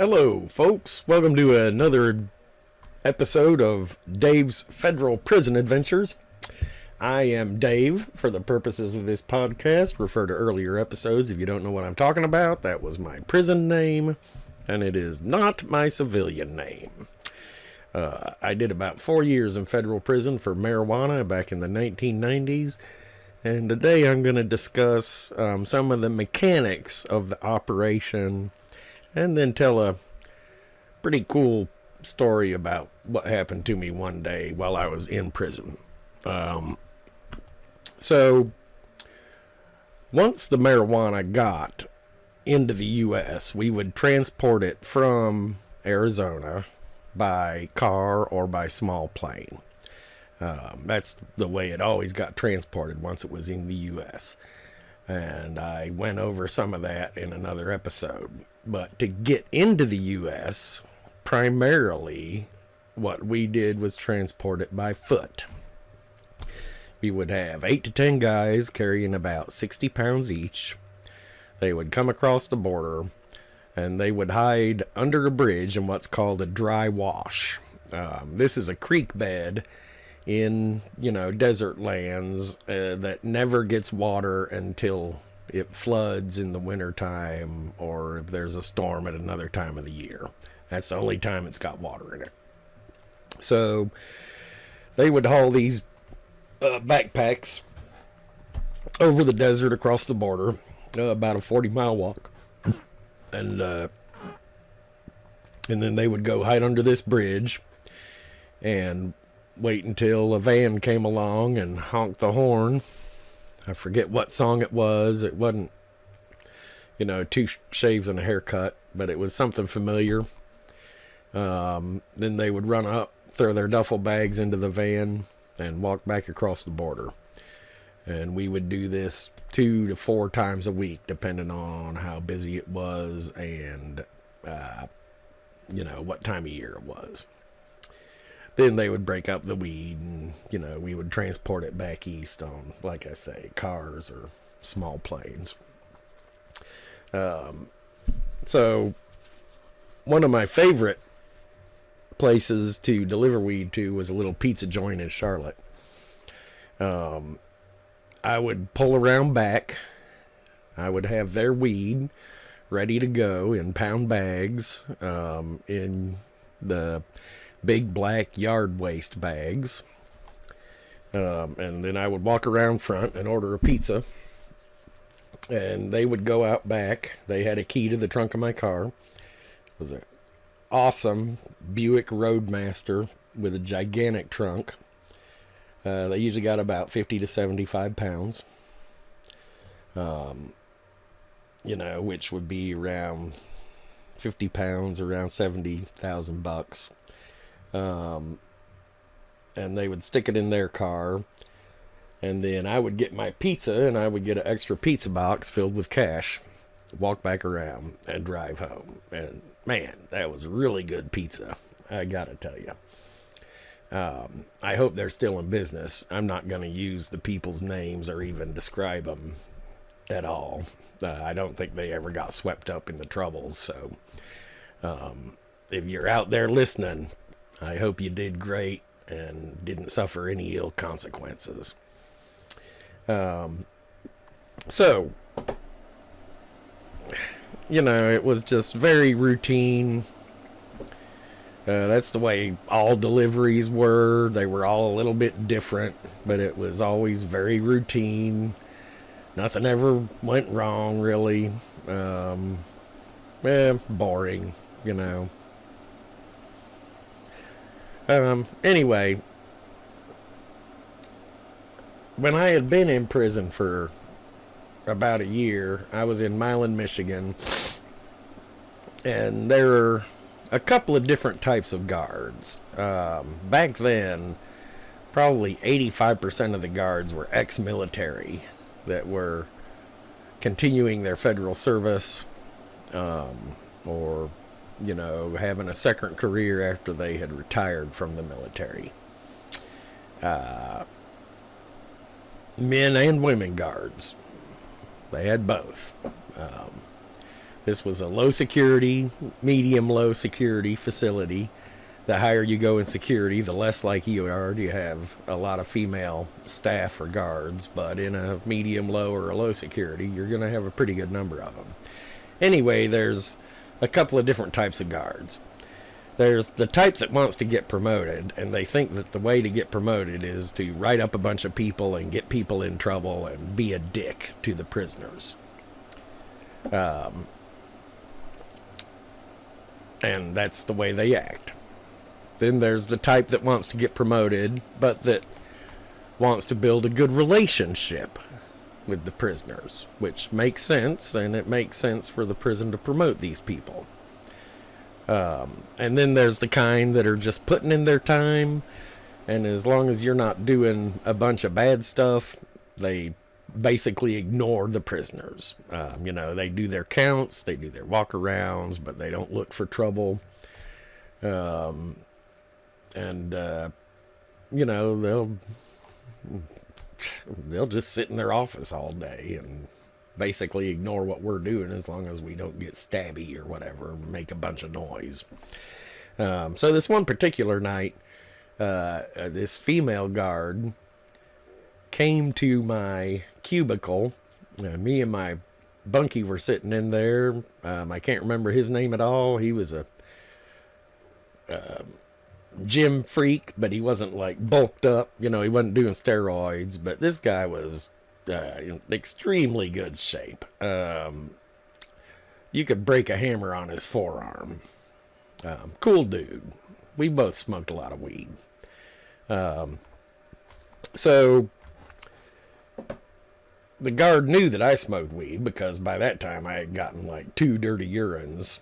Hello, folks. Welcome to another episode of Dave's Federal Prison Adventures. I am Dave. For the purposes of this podcast, refer to earlier episodes. If you don't know what I'm talking about, that was my prison name, and it is not my civilian name. I did about 4 years in federal prison for marijuana back in the 1990s, and today I'm going to discuss some of the mechanics of the operation and then tell a pretty cool story about what happened to me one day while I was in prison. So, once the marijuana got into the U.S., we would transport it from Arizona by car or by small plane. That's the way it always got transported once it was in the U.S. And I went over some of that in another episode. But to get into the U.S., primarily what we did was transport it by foot. We would have 8 to 10 guys carrying about 60 pounds each. They would come across the border, and they would hide under a bridge in what's called a dry wash. This is a creek bed in, desert lands that never gets water until it floods in the wintertime or if there's a storm at another time of the year. That's the only time it's got water in it. So they would haul these backpacks over the desert across the border, about a 40-mile walk. And then they would go hide under this bridge and wait until a van came along and honked the horn. I forget what song it was. It wasn't, 2 shaves and a haircut, but it was something familiar. Then they would run up, throw their duffel bags into the van, and walk back across the border. And we would do this 2 to 4 times a week, depending on how busy it was and, what time of year it was. Then they would break up the weed and, we would transport it back east on, like I say, cars or small planes. So one of my favorite places to deliver weed to was a little pizza joint in Charlotte. I would pull around back. I would have their weed ready to go in pound bags, in the big black yard waste bags. And then I would walk around front and order a pizza. And they would go out back. They had a key to the trunk of my car. It was an awesome Buick Roadmaster with a gigantic trunk. They usually got about 50 to 75 pounds. Which would be around 50 pounds, around $70,000. And they would stick it in their car, and then I would get my pizza, and I would get an extra pizza box filled with cash, walk back around, and drive home. And man, that was really good pizza, I gotta tell you. I hope they're still in business. I'm not going to use the people's names or even describe them at all. I don't think they ever got swept up in the troubles, so if you're out there listening, I hope you did great and didn't suffer any ill consequences. So, it was just very routine. That's the way all deliveries were. They were all a little bit different, but it was always very routine. Nothing ever went wrong, really. Boring, Anyway, when I had been in prison for about a year, I was in Milan, Michigan, and there were a couple of different types of guards. Back then, probably 85% of the guards were ex-military that were continuing their federal service, or having a second career after they had retired from the military. Men and women guards. They had both. This was a low security, medium low security facility. The higher you go in security, the less likely you are to have a lot of female staff or guards. But in a medium low or a low security, you're going to have a pretty good number of them. Anyway, there's a couple of different types of guards. There's the type that wants to get promoted, and they think that the way to get promoted is to write up a bunch of people and get people in trouble and be a dick to the prisoners. And that's the way they act. Then there's the type that wants to get promoted, but that wants to build a good relationship with the prisoners, which makes sense, and it makes sense for the prison to promote these people. And then there's the kind that are just putting in their time, and as long as you're not doing a bunch of bad stuff, they basically ignore the prisoners. They do their counts, they do their walk-arounds, but they don't look for trouble. They'll just sit in their office all day and basically ignore what we're doing as long as we don't get stabby or whatever, make a bunch of noise. So this one particular night, this female guard came to my cubicle. Me and my bunkie were sitting in there. I can't remember his name at all. He was a gym freak, but he wasn't like bulked up. He wasn't doing steroids, but this guy was in extremely good shape. You could break a hammer on his forearm. Cool dude. We both smoked a lot of weed. So the guard knew that I smoked weed because by that time I had gotten like 2 dirty urines.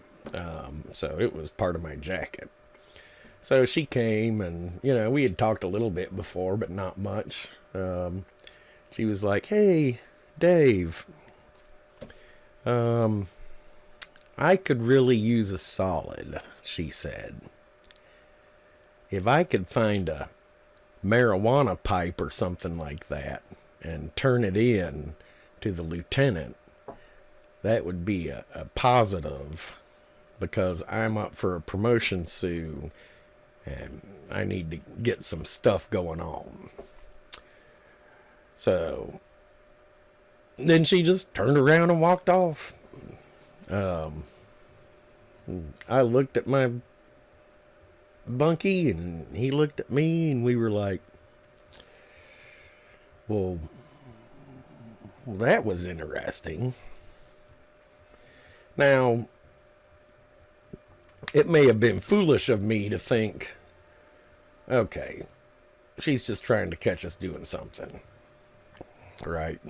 So it was part of my jacket. So she came and, we had talked a little bit before, but not much. She was like, "Hey, Dave, I could really use a solid," she said. "If I could find a marijuana pipe or something like that and turn it in to the lieutenant, that would be a positive, because I'm up for a promotion soon and I need to get some stuff going on." So then she just turned around and walked off. I looked at my bunkie and he looked at me, and we were like, well, that was interesting. Now, it may have been foolish of me to think, okay, she's just trying to catch us doing something, right?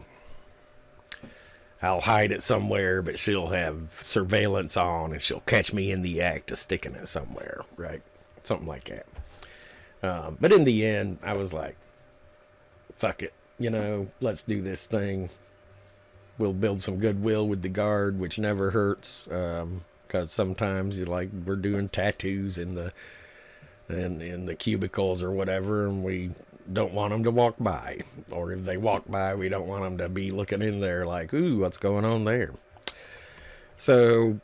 I'll hide it somewhere, but she'll have surveillance on and she'll catch me in the act of sticking it somewhere, right? Something like that. But in the end, I was like, fuck it, let's do this thing. We'll build some goodwill with the guard, which never hurts, because sometimes we're doing tattoos in the cubicles or whatever, and we don't want them to walk by, or if they walk by, we don't want them to be looking in there like, ooh, what's going on there? So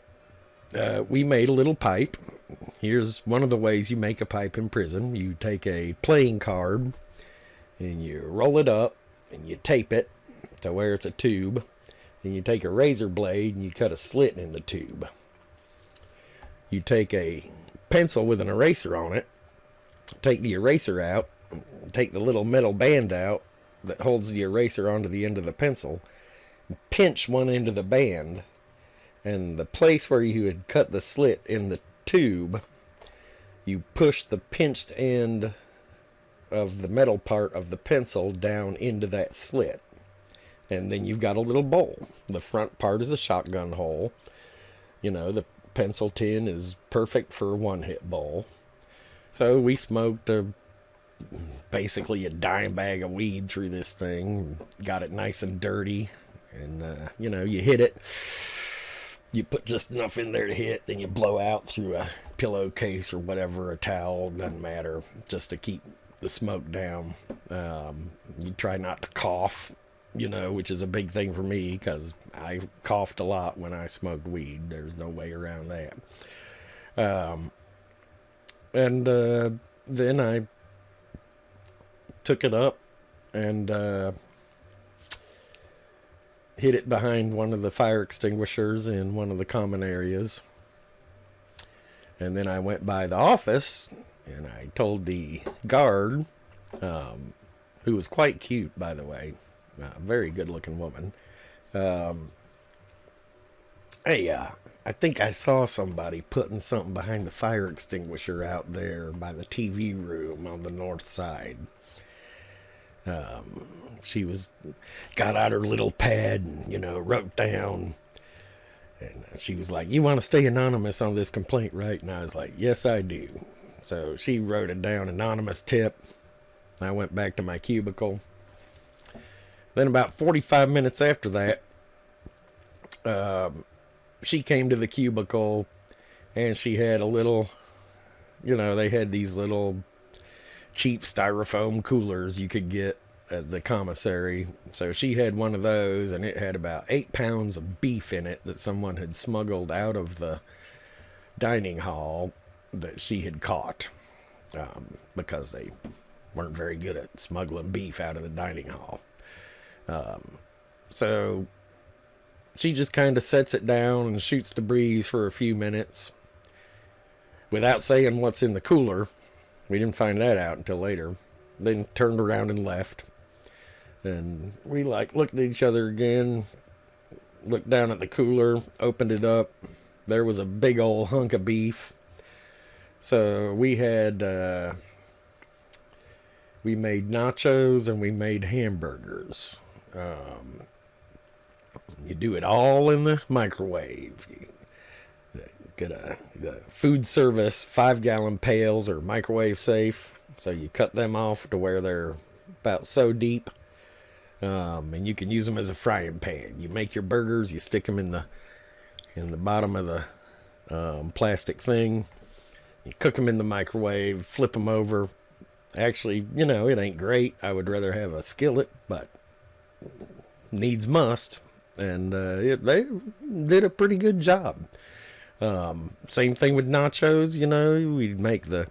we made a little pipe. Here's one of the ways you make a pipe in prison. You take a playing card and you roll it up and you tape it to where it's a tube. And you take a razor blade and you cut a slit in the tube. You take a pencil with an eraser on it, take the eraser out, take the little metal band out that holds the eraser onto the end of the pencil, pinch one end of the band, and the place where you had cut the slit in the tube, you push the pinched end of the metal part of the pencil down into that slit. And then you've got a little bowl. The front part is a shotgun hole. The pencil tin is perfect for a one-hit bowl. So we smoked basically a dime bag of weed through this thing. Got it nice and dirty. And, you hit it. You put just enough in there to hit. Then you blow out through a pillowcase or whatever, a towel, doesn't matter, just to keep the smoke down. You try not to cough which is a big thing for me because I coughed a lot when I smoked weed. There's no way around that. And then I took it up and hid it behind one of the fire extinguishers in one of the common areas. And then I went by the office and I told the guard, who was quite cute, by the way, a very good looking woman. Hey, I think I saw somebody putting something behind the fire extinguisher out there by the TV room on the north side. She got out her little pad and, wrote down. And she was like, "You want to stay anonymous on this complaint, right?" And I was like, "Yes, I do." So she wrote it down, anonymous tip. I went back to my cubicle. Then about 45 minutes after that, she came to the cubicle and she had a little, they had these little cheap styrofoam coolers you could get at the commissary. So she had one of those, and it had about 8 pounds of beef in it that someone had smuggled out of the dining hall that she had caught, because they weren't very good at smuggling beef out of the dining hall. So she just kind of sets it down and shoots the breeze for a few minutes without saying what's in the cooler. We didn't find that out until later. Then turned around and left. And we looked at each other again, looked down at the cooler, opened it up. There was a big old hunk of beef. So we had, we made nachos and we made hamburgers. You do it all in the microwave. You get a food service 5-gallon pails are microwave safe. So you cut them off to where they're about so deep. And you can use them as a frying pan. You make your burgers, you stick them in the bottom of the plastic thing. You cook them in the microwave, flip them over. Actually, it ain't great. I would rather have a skillet, but needs must. And they did a pretty good job. Same thing with nachos, we'd make the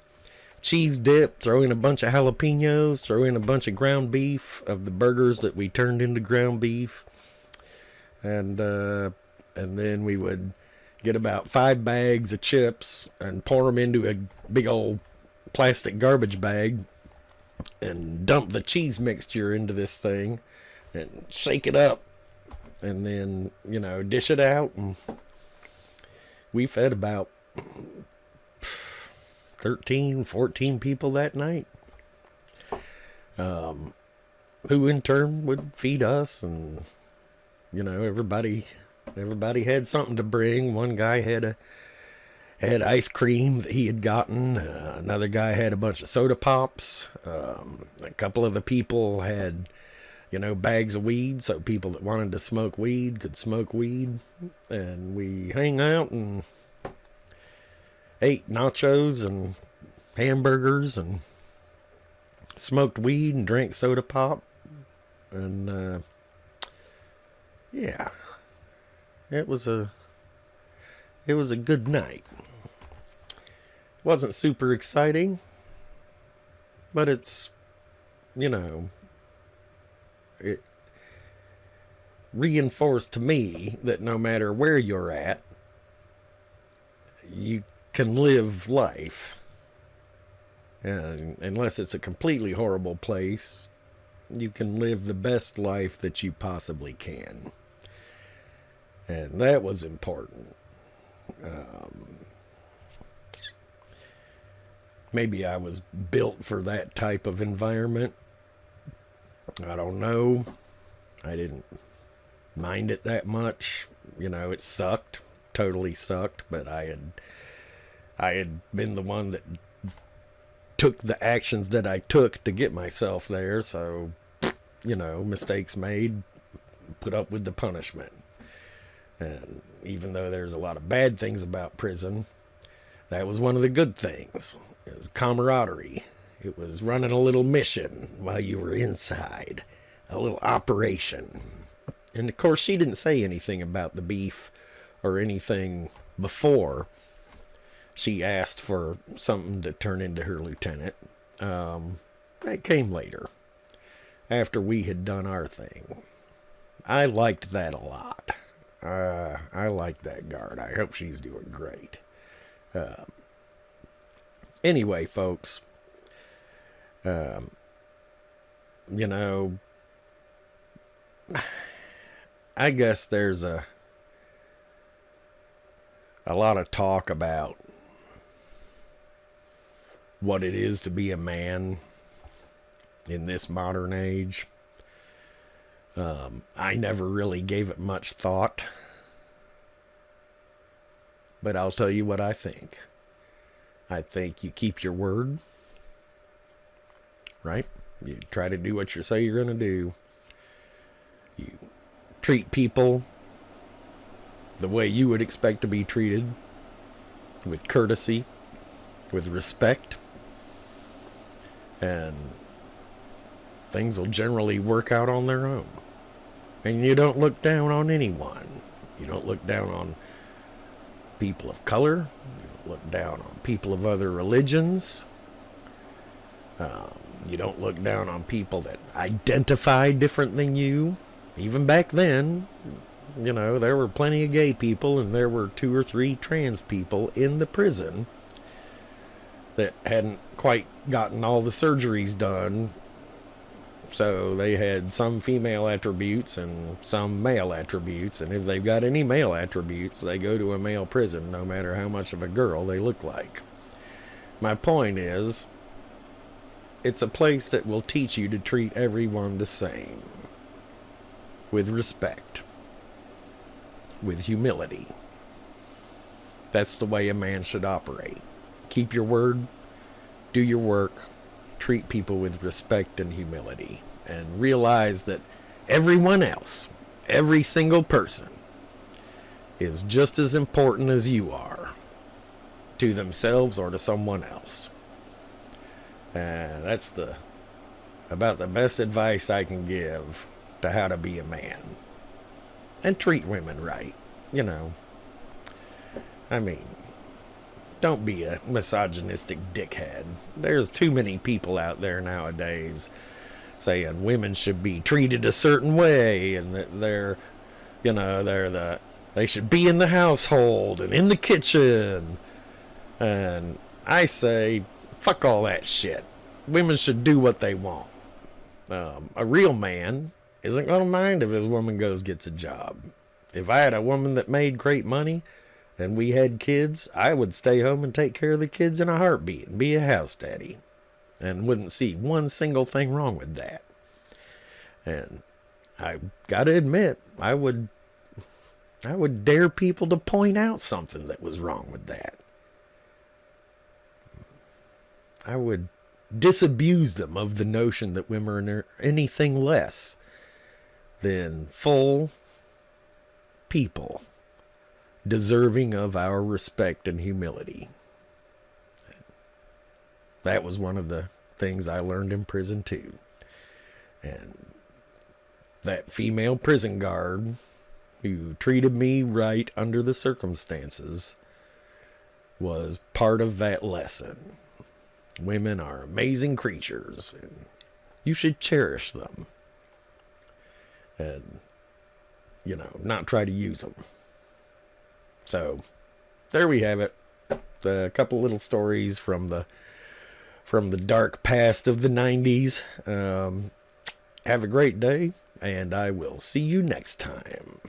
cheese dip, throw in a bunch of jalapenos, throw in a bunch of ground beef of the burgers that we turned into ground beef. And then we would get about 5 bags of chips and pour them into a big old plastic garbage bag and dump the cheese mixture into this thing and shake it up and then, dish it out. And we fed about 13, 14 people that night, who in turn would feed us. And, everybody had something to bring. One guy had ice cream that he had gotten. Another guy had a bunch of soda pops. A couple of the people had, bags of weed, so people that wanted to smoke weed could smoke weed. And we hang out and ate nachos and hamburgers and smoked weed and drank soda pop. And yeah, it was a good night. Wasn't super exciting, but it's, it reinforced to me that no matter where you're at, you can live life. And unless it's a completely horrible place, you can live the best life that you possibly can. And that was important. Maybe I was built for that type of environment. I don't know. I didn't mind it that much. It sucked. Totally sucked. But I had been the one that took the actions that I took to get myself there. So, mistakes made, put up with the punishment. And even though there's a lot of bad things about prison, that was one of the good things. It was camaraderie. It was running a little mission while you were inside. a little operation. And of course, she didn't say anything about the beef or anything before she asked for something to turn into her lieutenant. That came later, after we had done our thing. I liked that a lot. I like that guard. I hope she's doing great. Anyway, folks, you know, I guess there's a lot of talk about what it is to be a man in this modern age. I never really gave it much thought, but I'll tell you what I think. I think you keep your word, right? You try to do what you say you're going to do. You treat people the way you would expect to be treated, with courtesy, with respect, and things will generally work out on their own. And you don't look down on anyone. You don't look down on people of color. You don't look down on people of other religions. You don't look down on people that identify different than you. Even back then, you know, there were plenty of gay people, and there were 2 or 3 trans people in the prison that hadn't quite gotten all the surgeries done. So they had some female attributes and some male attributes, and if they've got any male attributes, they go to a male prison, no matter how much of a girl they look like. My point is, it's a place that will teach you to treat everyone the same, with respect, with humility. That's the way a man should operate. Keep your word, do your work, treat people with respect and humility, and realize that everyone else, every single person, is just as important as you are to themselves or to someone else. And that's about the best advice I can give to how to be a man. And treat women right, you know. I mean, don't be a misogynistic dickhead. There's too many people out there nowadays saying women should be treated a certain way, and that they should be in the household and in the kitchen. And I say, fuck all that shit. Women should do what they want. A real man isn't going to mind if his woman gets a job. If I had a woman that made great money and we had kids, I would stay home and take care of the kids in a heartbeat and be a house daddy, and wouldn't see one single thing wrong with that. And I gotta admit, I would dare people to point out something that was wrong with that. I would disabuse them of the notion that women are anything less than full people deserving of our respect and humility. That was one of the things I learned in prison too. And that female prison guard who treated me right under the circumstances was part of that lesson. Women are amazing creatures, and you should cherish them. And, not try to use them. So, there we have it. A couple little stories from the dark past of the 90s. Have a great day, and I will see you next time.